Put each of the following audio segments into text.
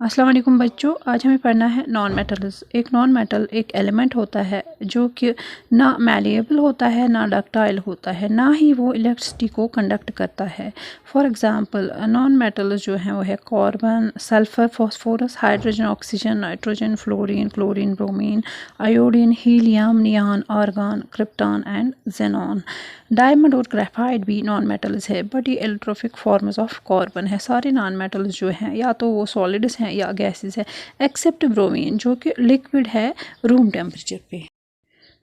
अस्सलाम वालेकुम बच्चों, आज हमें पढ़ना है नॉन मेटल्स। एक नॉन मेटल एक एलिमेंट होता है जो कि ना मैलिएबल होता है, ना डक्टाइल होता है, ना ही वो इलेक्ट्रिसिटी को कंडक्ट करता है। फॉर एग्जांपल नॉन मेटल्स जो हैं वो है carbon, sulphur, phosphorus, hydrogen, oxygen, nitrogen, fluorine, chlorine, bromine, iodine, helium, neon, argon, krypton and xenon. Diamond और ग्रेफाइट भी नॉन मेटल्स है, बट ये एलोट्रोपिक फॉर्म्स ऑफ कार्बन है। सारे नॉन मेटल्स जो हैं या तो वो सॉलिड्स हैं या गैसेस है, एक्सेप्ट ब्रोमीन जो कि लिक्विड है रूम टेम्परेचर पे।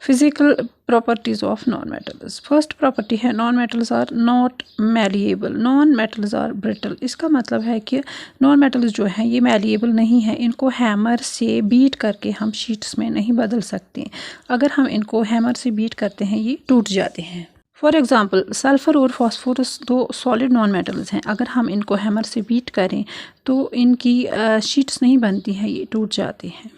Physical properties of non metals. First property है non metals are not malleable, non metals are brittle. इसका मतलब है कि नॉन मेटल्स जो हैं ये मैलिएबल नहीं है, इनको हैमर से बीट करके हम शीट्स में नहीं बदल सकते। अगर हम इनको हैमर से बीट करते हैं ये टूट जाते हैं। फॉर एग्ज़ाम्पल सल्फ़र और फास्फोरस दो सॉलिड नॉन मेटल्स हैं, अगर हम इनको हैमर से बीट करें तो इनकी शीट्स नहीं बनती हैं, ये टूट जाते हैं।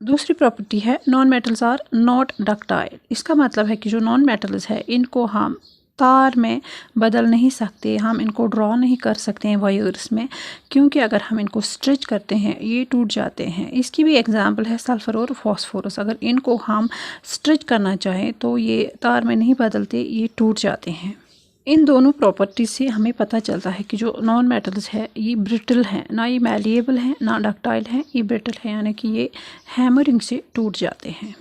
दूसरी प्रॉपर्टी है non metals are not ductile. इसका मतलब है कि जो नॉन मेटल्स है इनको हम तार में बदल नहीं सकते, हम इनको ड्रॉ नहीं कर सकते हैं वायर्स में, क्योंकि अगर हम इनको स्ट्रेच करते हैं ये टूट जाते हैं। इसकी भी एग्जांपल है सल्फ़र और फास्फोरस, अगर इनको हम स्ट्रेच करना चाहें तो ये तार में नहीं बदलते, ये टूट जाते हैं। इन दोनों प्रॉपर्टीज से हमें पता चलता है कि जो नॉन मेटल्स है ये ब्रिटल हैं, ना ये मैलिएबल हैं ना डक्टाइल हैं, ये ब्रिटल है यानी कि ये हैमरिंग से टूट जाते हैं।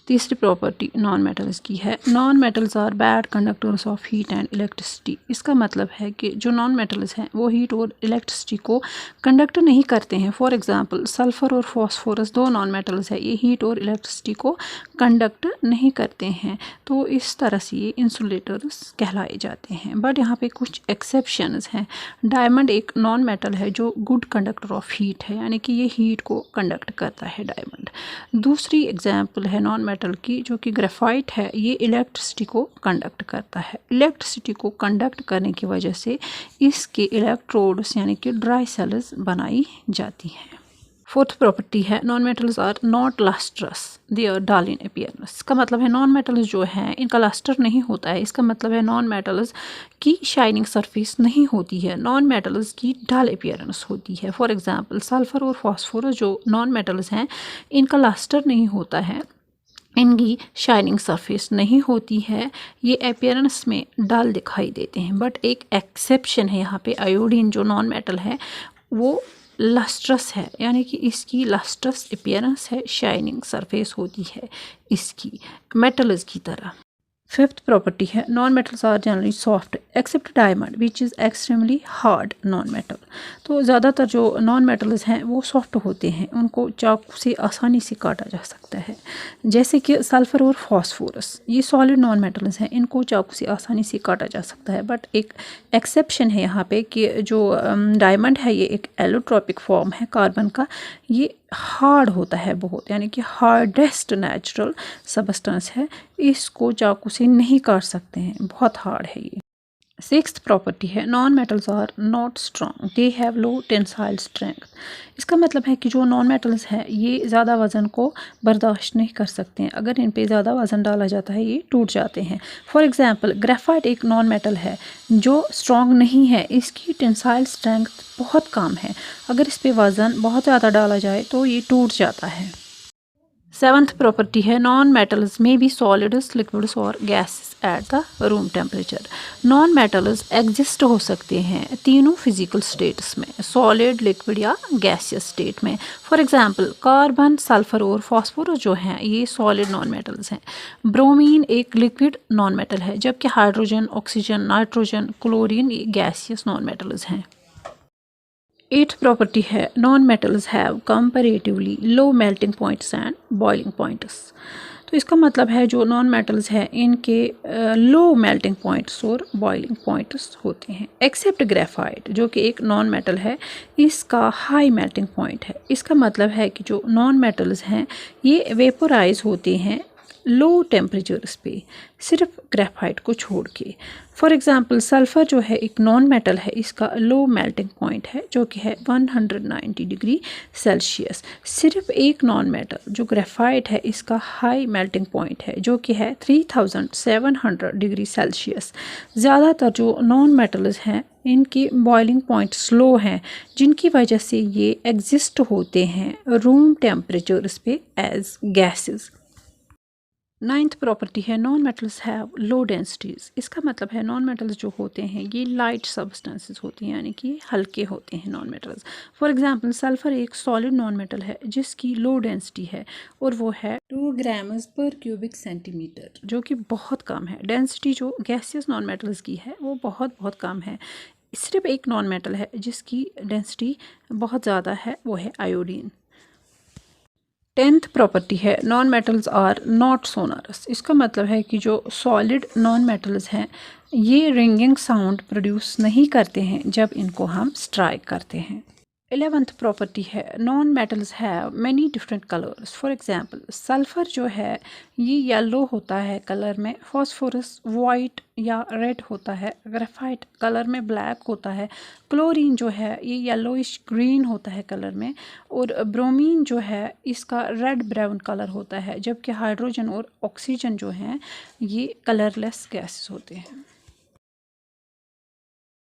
तीसरी प्रॉपर्टी नॉन मेटल्स की है non metals are bad conductors of heat and electricity. इसका मतलब है कि जो नॉन मेटल्स हैं वो हीट और इलेक्ट्रिसिटी को कंडक्ट नहीं करते हैं। फॉर एग्जांपल सल्फ़र और फास्फोरस दो नॉन मेटल्स है, ये हीट और इलेक्ट्रिसिटी को कंडक्ट नहीं करते हैं, तो इस तरह से ये इंसुलेटर्स कहलाए जाते हैं। बट यहाँ पे कुछ एक्सेप्शंस हैं। डायमंड एक नॉन मेटल है जो गुड कंडक्टर ऑफ हीट है, यानी कि ये हीट को कंडक्ट करता है डायमंड। दूसरी एग्जाम्पल है नॉन मेटल की जो कि ग्रेफाइट है, ये इलेक्ट्रिसिटी को कंडक्ट करता है। इलेक्ट्रिसिटी को कंडक्ट करने की वजह से इसके इलेक्ट्रोड्स यानी कि ड्राई सेल्स बनाई जाती हैं। फोर्थ प्रॉपर्टी है non metals are not lustrous, they are dull in appearance. इसका मतलब है नॉन मेटल्स जो हैं इनका लस्टर नहीं होता है। इसका मतलब है नॉन मेटल्स की शाइनिंग सरफेस नहीं होती है, नॉन मेटल्स की डल अपीयरेंस होती है। फॉर एग्जांपल सल्फर और फास्फोरस जो नॉन मेटल्स हैं इनका लस्टर नहीं होता है, इनकी शाइनिंग सरफेस नहीं होती है, ये अपीयरेंस में डल दिखाई देते हैं। बट एक एक्सेप्शन है यहाँ पे, आयोडीन जो नॉन मेटल है वो लस्ट्रस है, यानी कि इसकी लस्ट्रस अपीयरेंस है, शाइनिंग सरफेस होती है इसकी मेटल्स की तरह। फिफ्थ प्रॉपर्टी है non metals are generally soft except diamond which is extremely hard non metal. तो ज़्यादातर जो नॉन मेटल्स हैं वो सॉफ्ट होते हैं, उनको चाकू से आसानी से काटा जा सकता है। जैसे कि सल्फ़र और फास्फोरस ये सॉलिड नॉन मेटल्स हैं, इनको चाकू से आसानी से काटा जा सकता है। बट एक एक्सेप्शन है यहाँ पे कि जो डायमंड है ये एक एलोट्रोपिक फॉर्म है कार्बन का, ये हार्ड होता है बहुत, यानी कि हार्डेस्ट नेचुरल सब्सटेंस है, इसको चाकू से नहीं काट सकते हैं, बहुत हार्ड है ये। सिक्स्थ प्रॉपर्टी है non metals are not strong, they have low tensile strength. इसका मतलब है कि जो नॉन मेटल्स हैं ये ज़्यादा वज़न को बर्दाश्त नहीं कर सकते हैं, अगर इन पे ज़्यादा वज़न डाला जाता है ये टूट जाते हैं। फॉर एग्जांपल ग्रेफाइट एक नॉन मेटल है जो स्ट्रॉन्ग नहीं है, इसकी टेंसाइल स्ट्रेंथ बहुत कम है, अगर इस पे वज़न बहुत ज़्यादा डाला जाए तो ये टूट जाता है। सेवंथ प्रॉपर्टी है नॉन मेटल्स में बी सॉलिड्स, लिक्विड्स और gases at the room temperature. Non metals exist हो सकते हैं तीनों फिजिकल स्टेट्स में, सॉलिड, लिक्विड या गैसियस स्टेट में। फॉर एग्जांपल कार्बन, सल्फर और फास्फोरस जो हैं ये सॉलिड नॉन मेटल्स हैं। ब्रोमीन एक लिक्विड नॉन मेटल है, जबकि हाइड्रोजन, ऑक्सीजन, नाइट्रोजन, क्लोरीन ये गैसियस नॉन मेटल्स हैं। एट्थ प्रॉपर्टी है non metals have comparatively low melting points and boiling points. तो इसका मतलब है जो नॉन मेटल्स हैं इनके लो मेल्टिंग पॉइंट्स और बॉइलिंग पॉइंट्स होते हैं, एक्सेप्ट ग्रेफाइट जो कि एक नॉन मेटल है, इसका हाई मेल्टिंग पॉइंट है। इसका मतलब है कि जो नॉन मेटल्स हैं ये वेपोराइज होते हैं लो टेम्परेचर्स पे, सिर्फ ग्रेफाइट को छोड़ के। फॉर एग्जांपल सल्फ़र जो है एक नॉन मेटल है, इसका लो मेल्टिंग पॉइंट है जो कि है 190 डिग्री सेल्सियस। सिर्फ एक नॉन मेटल जो ग्रेफाइट है इसका हाई मेल्टिंग पॉइंट है जो कि है 3700 डिग्री सेल्सियस। ज़्यादातर जो नॉन मेटल्स हैं इनकी बॉइलिंग पॉइंट स्लो हैं, जिनकी वजह से ये एग्जिस्ट होते हैं रूम टेम्परेचर्स पे एज गैसेस। नाइन्थ प्रॉपर्टी है non metals have low densities. इसका मतलब है नॉन मेटल्स जो होते हैं ये लाइट सब्सटेंसेस होती हैं, यानी कि हल्के होते हैं non metals. For example sulphur एक सॉलिड नॉन मेटल है जिसकी लो डेंसिटी है और वो है 2 ग्राम्स पर क्यूबिक सेंटीमीटर, जो कि बहुत कम है। डेंसिटी जो गैसियस नॉन मेटल्स की है वो बहुत बहुत कम है। सिर्फ एक नॉन मेटल है जिसकी डेंसिटी बहुत ज़्यादा है, वो है आयोडीन। 10th प्रॉपर्टी है non metals are not sonorous. इसका मतलब है कि जो सॉलिड नॉन मेटल्स हैं ये रिंगिंग साउंड प्रोड्यूस नहीं करते हैं जब इनको हम स्ट्राइक करते हैं। 11th प्रॉपर्टी है non metals have many different colours. For example sulphur जो है ये येलो होता है कलर में, फॉस्फोरस वाइट या रेड होता है, ग्रेफाइट कलर में ब्लैक होता है, क्लोरीन जो है ये येलोइश ग्रीन होता है कलर में, और ब्रोमीन जो है इसका रेड ब्राउन कलर होता है, जबकि हाइड्रोजन और ऑक्सीजन जो हैं ये कलरलेस गैसेस होते हैं।